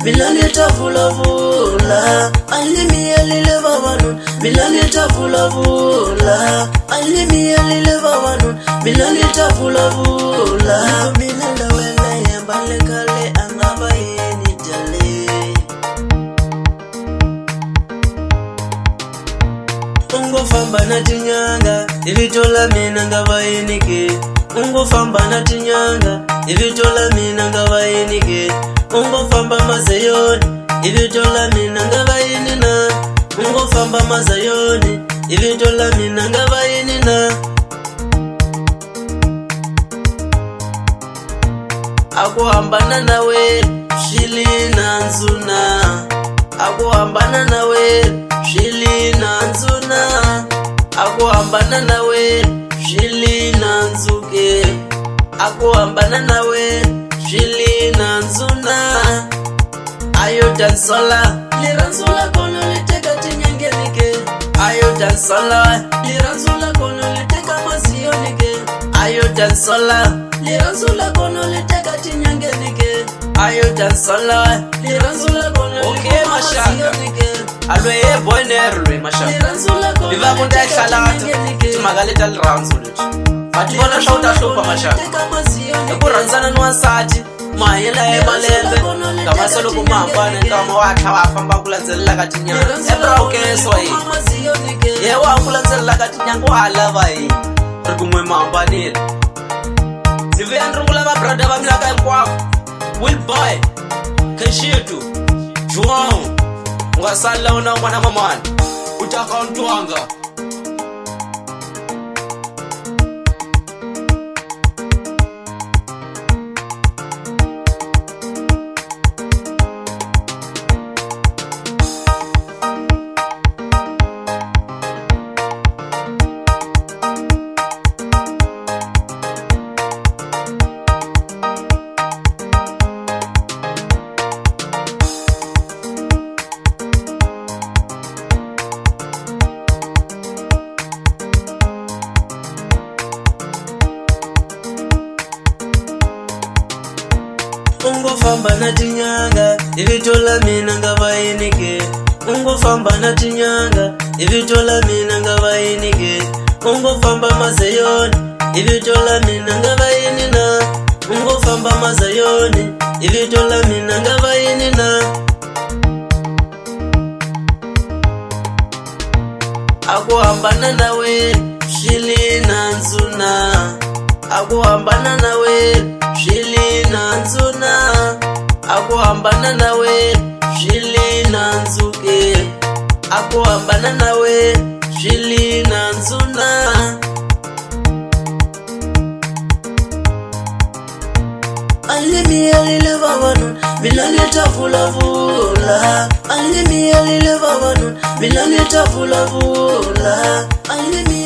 milaleta vula vula. Alimi alile vavanun, milaleta vula vula. Alimi alile vavanun, milaleta vula vula. Minala wena yembale kale angaba yeni jale. Ungo famba na tinyanga, ivitola mina ngaba yenike. Ungo famba na tinyanga, ivitola mina ngaba yenike. Ungo famba mazayoni, ivitola mina ngaba yenina. Ungo famba mazayoni, ivitola mina ngaba yenina. Akuhambana nawe, shilina nzuna. Akuhambana nawe, shilina nzuna. Akuhambana nawe, shilina nzuke. Akuhambana nawe, shilina nzuna. Ayo dansola, liranzula kono liteka tinyangenike. Ayo dansola, liranzula kono liteka mazionike. Ayo dansola, liranzula kono liteka tinyangenike. Ayo dansola, liranzula kono liteka mazionike. Alwe boy nerwe mashaka. Viva kunda shalata, tumagaleta liranzula. Atibona shauta shopa mashaka. Ekuranzana nwasati. Mahela emalembe kama solo kumambana kama wakha wafamba kulandzela katinyanga ebra ukeso yi yewa kulandzela katinyanga walava yi rikumwe mambanile sivuya ndrungula va brother va mina ka hinkwako will boy Keshitu Juwao ngasala una mwana mamani utaka ntwanga. Ungo famba na tinyanga, ivitola mina ngaba yenike. Ungo famba na tinyanga, ivitola mina ngaba yenike. Ungo famba mazayoni, ivitola mina ngaba yenina. Ungo famba mazayoni, ivitola mina ngaba yenina. Akuhambana nawe, shilina nzuna. Akuhambana nawe, shilina nzuna. Akuhambana nawe, shilina nzuke. Akuhambana nawe, shilina nzuna. Alimi alile vavanun, milaleta vula vula. Alimi alile vavanun, milaleta vula vula. Alimi